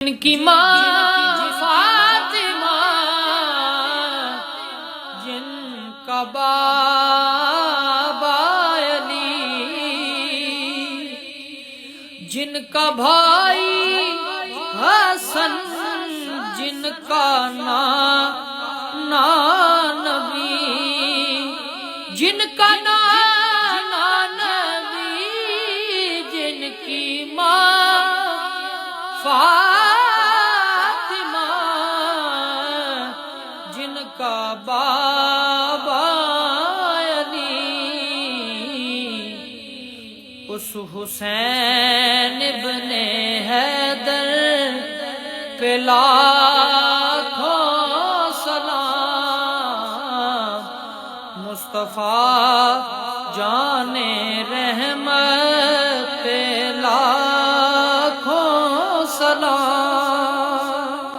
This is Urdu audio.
جن کی ماں فاطمہ، جن کا بابا علی، جن کا بھائی حسن، جن کا نانا نبی، جن کا نانا نبی، جن کی ماں فاطمہ، جن کا بابا علی، اس حسین ابن حیدر پہ لاکھوں سلام، مصطفیٰ جان رحمت